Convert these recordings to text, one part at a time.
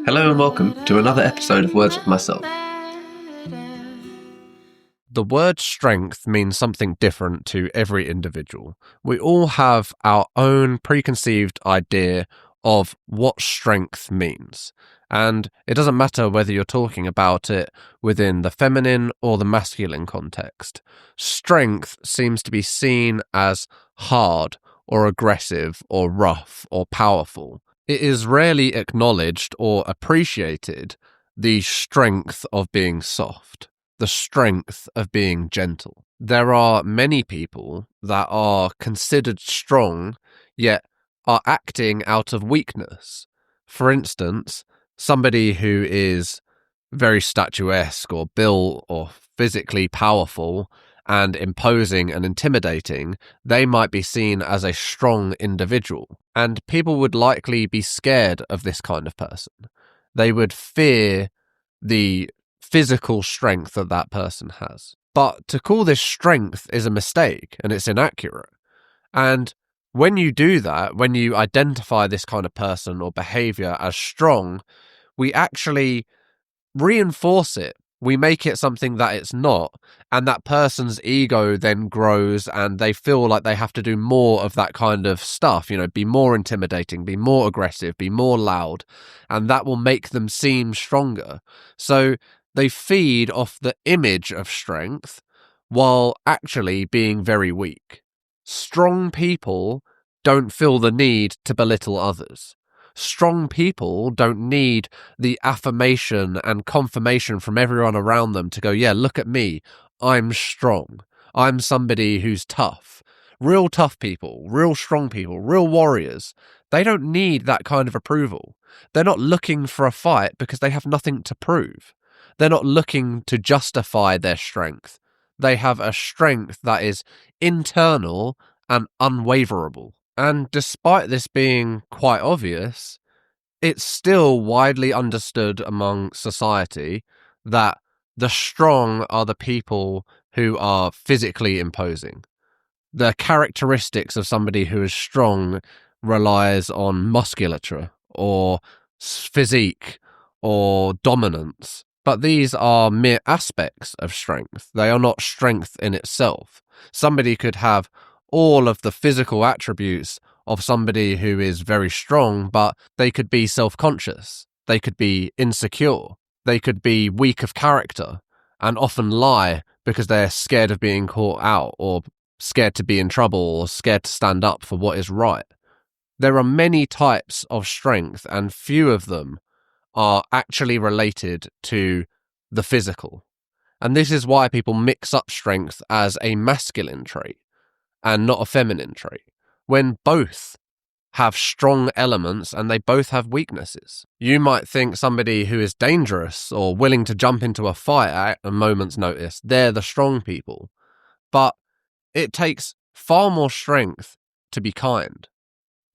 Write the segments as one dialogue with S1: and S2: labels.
S1: Hello and welcome to another episode of Words with Myself.
S2: The word strength means something different to every individual. We all have our own preconceived idea of what strength means. And it doesn't matter whether you're talking about it within the feminine or the masculine context. Strength seems to be seen as hard or aggressive or rough or powerful. It is rarely acknowledged or appreciated the strength of being soft, the strength of being gentle. There are many people that are considered strong, yet are acting out of weakness. For instance, somebody who is very statuesque or built or physically powerful and imposing and intimidating, they might be seen as a strong individual. And people would likely be scared of this kind of person. They would fear the physical strength that that person has. But to call this strength is a mistake and it's inaccurate. And when you do that, when you identify this kind of person or behavior as strong, we actually reinforce it. We make it something that it's not, and that person's ego then grows and they feel like they have to do more of that kind of stuff, be more intimidating, be more aggressive, be more loud, and that will make them seem stronger. So they feed off the image of strength while actually being very weak. Strong people don't feel the need to belittle others. Strong people don't need the affirmation and confirmation from everyone around them to go, yeah, look at me, I'm strong. I'm somebody who's tough. Real tough people, real strong people, real warriors, they don't need that kind of approval. They're not looking for a fight because they have nothing to prove. They're not looking to justify their strength. They have a strength that is internal and unwaverable. And despite this being quite obvious, it's still widely understood among society that the strong are the people who are physically imposing. The characteristics of somebody who is strong relies on musculature or physique or dominance. But these are mere aspects of strength. They are not strength in itself. Somebody could have all of the physical attributes of somebody who is very strong, but they could be self-conscious. They could be insecure. They could be weak of character and often lie because they're scared of being caught out or scared to be in trouble or scared to stand up for what is right. There are many types of strength and few of them are actually related to the physical. And this is why people mix up strength as a masculine trait and not a feminine trait, when both have strong elements and they both have weaknesses. You might think somebody who is dangerous or willing to jump into a fight at a moment's notice, they're the strong people. But it takes far more strength to be kind.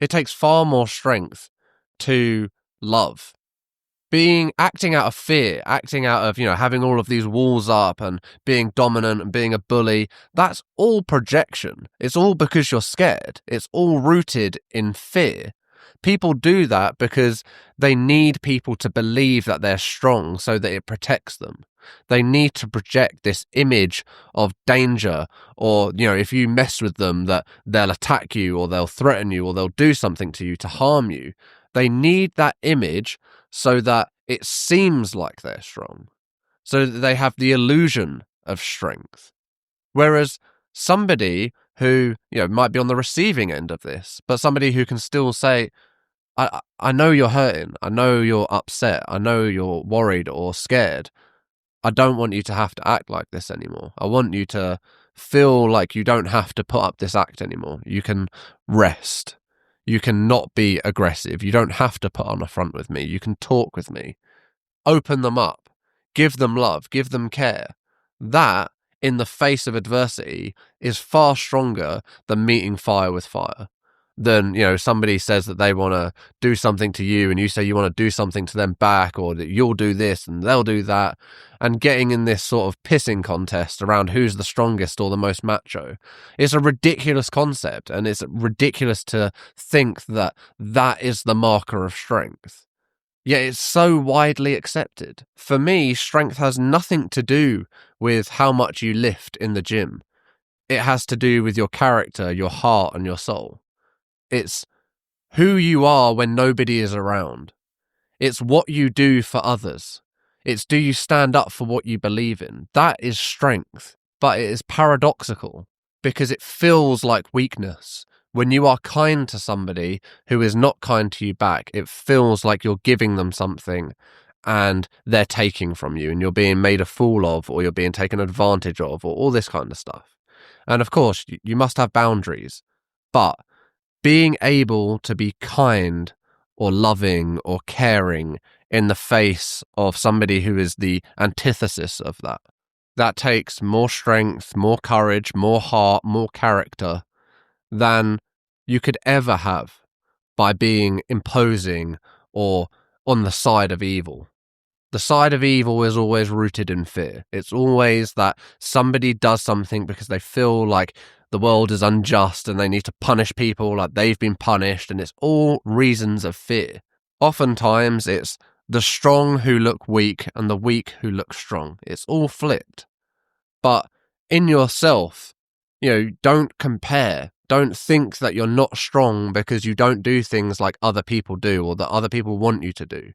S2: It takes far more strength to love. Acting out of fear, acting out of, having all of these walls up and being dominant and being a bully, that's all projection. It's all because you're scared. It's all rooted in fear. People do that because they need people to believe that they're strong so that it protects them. They need to project this image of danger or, if you mess with them, that they'll attack you or they'll threaten you or they'll do something to you to harm you. They need that image so that it seems like they're strong, so that they have the illusion of strength. Whereas somebody who, might be on the receiving end of this, but somebody who can still say, I know you're hurting, I know you're upset, I know you're worried or scared. I don't want you to have to act like this anymore. I want you to feel like you don't have to put up this act anymore. You can rest. You can not be aggressive. You don't have to put on a front with me. You can talk with me. Open them up. Give them love. Give them care. That, in the face of adversity, is far stronger than meeting fire with fire. Than, somebody says that they want to do something to you and you say you want to do something to them back, or that you'll do this and they'll do that, and getting in this sort of pissing contest around who's the strongest or the most macho. It's a ridiculous concept, and it's ridiculous to think that that is the marker of strength. yet it's so widely accepted. For me, strength has nothing to do with how much you lift in the gym. It has to do with your character, your heart, and your soul. It's who you are when nobody is around. It's what you do for others. It's do you stand up for what you believe in? That is strength, but it is paradoxical because it feels like weakness. When you are kind to somebody who is not kind to you back, it feels like you're giving them something and they're taking from you and you're being made a fool of, or you're being taken advantage of, or all this kind of stuff. And of course, you must have boundaries, but being able to be kind or loving or caring in the face of somebody who is the antithesis of that, that takes more strength, more courage, more heart, more character than you could ever have by being imposing or on the side of evil. The side of evil is always rooted in fear. It's always that somebody does something because they feel like the world is unjust and they need to punish people like they've been punished, and it's all reasons of fear. Oftentimes it's the strong who look weak and the weak who look strong. It's all flipped. But in yourself, don't compare. Don't think that you're not strong because you don't do things like other people do or that other people want you to do.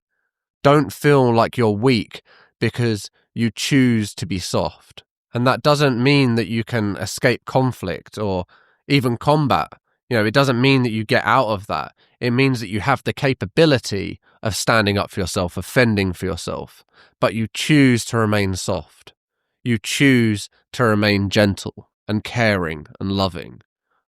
S2: Don't feel like you're weak because you choose to be soft. And that doesn't mean that you can escape conflict or even combat. It doesn't mean that you get out of that. It means that you have the capability of standing up for yourself, of fending for yourself, but you choose to remain soft. You choose to remain gentle and caring and loving.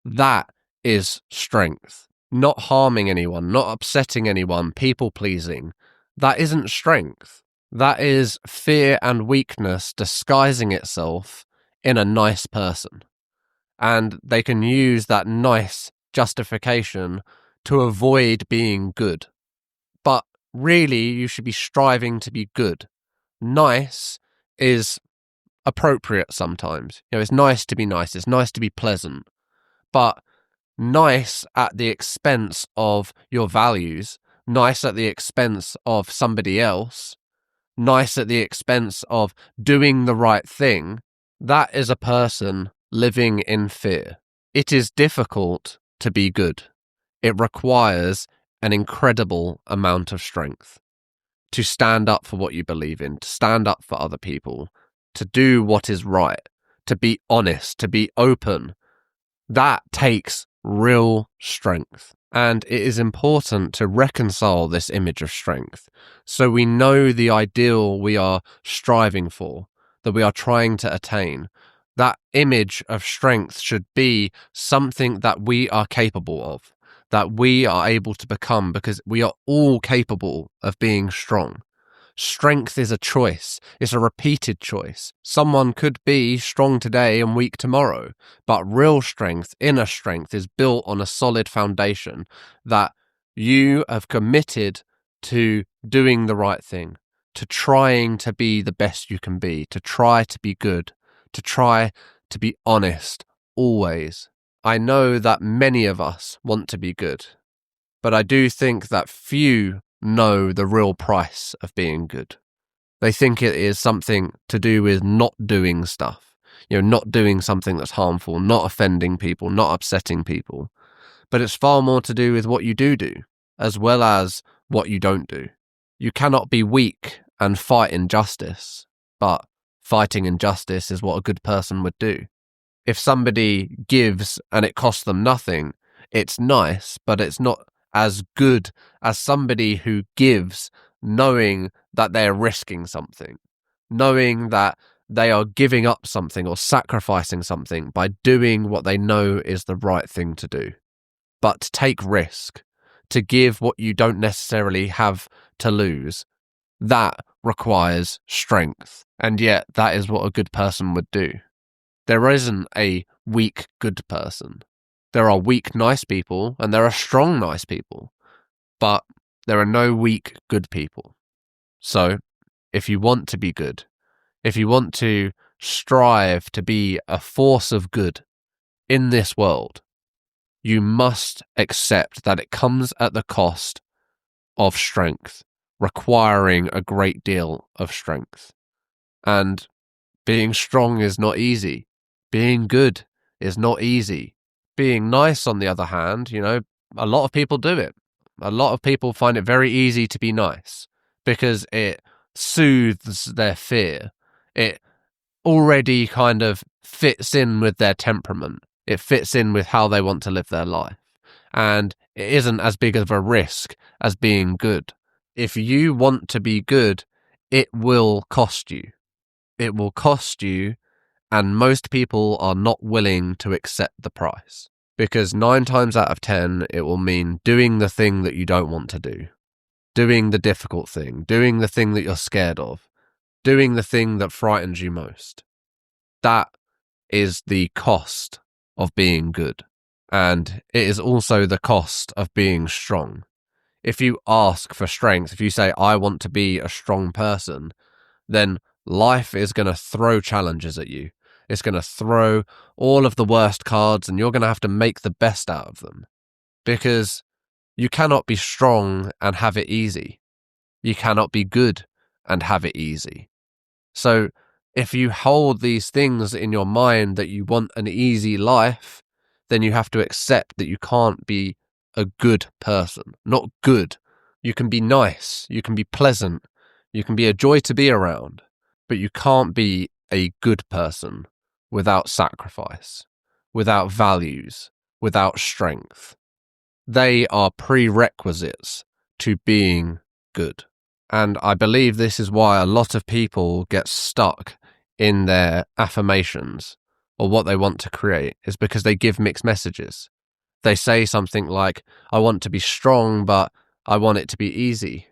S2: That is strength. Not harming anyone, not upsetting anyone, people pleasing. That isn't strength. That is fear and weakness disguising itself in a nice person. And they can use that nice justification to avoid being good. But really, you should be striving to be good. Nice is appropriate sometimes. It's nice to be nice. It's nice to be pleasant. But nice at the expense of your values, nice at the expense of somebody else, nice at the expense of doing the right thing, that is a person living in fear. It is difficult to be good. It requires an incredible amount of strength to stand up for what you believe in, to stand up for other people, to do what is right, to be honest, to be open. That takes real strength. And it is important to reconcile this image of strength so we know the ideal we are striving for, that we are trying to attain. That image of strength should be something that we are capable of, that we are able to become, because we are all capable of being strong. Strength is a choice. It's a repeated choice. Someone could be strong today and weak tomorrow, but real strength, inner strength, is built on a solid foundation that you have committed to doing the right thing, to trying to be the best you can be, to try to be good, to try to be honest, always. I know that many of us want to be good, but I do think that few know the real price of being good. They think it is something to do with not doing stuff, not doing something that's harmful, not offending people, not upsetting people. But it's far more to do with what you do, as well as what you don't do. You cannot be weak and fight injustice, but fighting injustice is what a good person would do. If somebody gives and it costs them nothing, it's nice, but it's not as good as somebody who gives knowing that they're risking something, knowing that they are giving up something or sacrificing something by doing what they know is the right thing to do. But to take risk, to give what you don't necessarily have to lose, that requires strength. And yet that is what a good person would do. There isn't a weak good person. There are weak, nice people, and there are strong, nice people. But there are no weak, good people. So, if you want to be good, if you want to strive to be a force of good in this world, you must accept that it comes at the cost of strength, requiring a great deal of strength. And being strong is not easy. Being good is not easy. Being nice, on the other hand, a lot of people do it. A lot of people find it very easy to be nice because it soothes their fear. It already kind of fits in with their temperament. It fits in with how they want to live their life. And it isn't as big of a risk as being good. If you want to be good, it will cost you. It will cost you, and most people are not willing to accept the price. Because 9 times out of 10, it will mean doing the thing that you don't want to do. Doing the difficult thing. Doing the thing that you're scared of. Doing the thing that frightens you most. That is the cost of being good. And it is also the cost of being strong. If you ask for strength, if you say, I want to be a strong person, then life is going to throw challenges at you. It's going to throw all of the worst cards, and you're going to have to make the best out of them. Because you cannot be strong and have it easy. You cannot be good and have it easy. So if you hold these things in your mind that you want an easy life, then you have to accept that you can't be a good person. Not good. You can be nice. You can be pleasant. You can be a joy to be around. But you can't be a good person without sacrifice, without values, without strength. They are prerequisites to being good. And I believe this is why a lot of people get stuck in their affirmations or what they want to create, is because they give mixed messages. They say something like, I want to be strong, but I want it to be easy.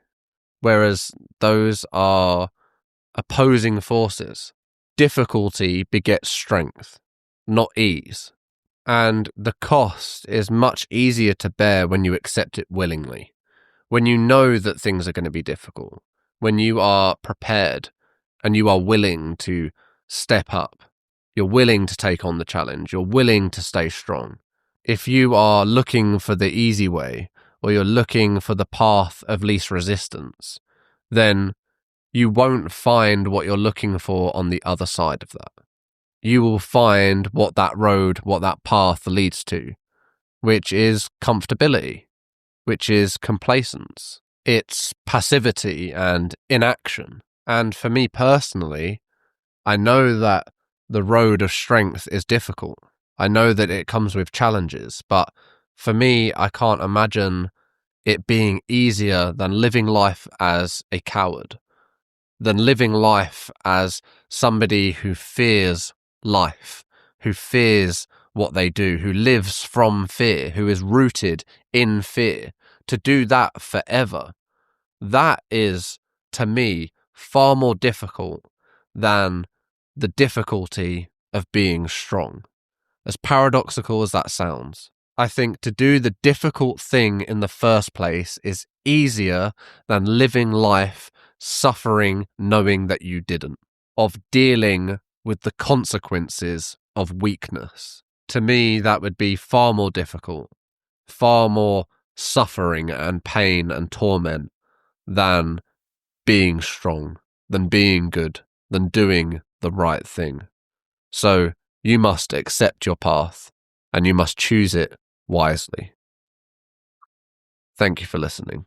S2: Whereas those are opposing forces. Difficulty begets strength, not ease. And the cost is much easier to bear when you accept it willingly. When you know that things are going to be difficult. When you are prepared and you are willing to step up. You're willing to take on the challenge. You're willing to stay strong. If you are looking for the easy way, or you're looking for the path of least resistance, then you won't find what you're looking for on the other side of that. You will find what that road, what that path leads to, which is comfortability, which is complacence. It's passivity and inaction. And for me personally, I know that the road of strength is difficult. I know that it comes with challenges, but for me, I can't imagine it being easier than living life as a coward, than living life as somebody who fears life, who fears what they do, who lives from fear, who is rooted in fear. To do that forever, that is, to me, far more difficult than the difficulty of being strong. As paradoxical as that sounds, I think to do the difficult thing in the first place is easier than living life suffering knowing that you didn't, of dealing with the consequences of weakness. To me, that would be far more difficult, far more suffering and pain and torment than being strong, than being good, than doing the right thing. So you must accept your path, and you must choose it wisely. Thank you for listening.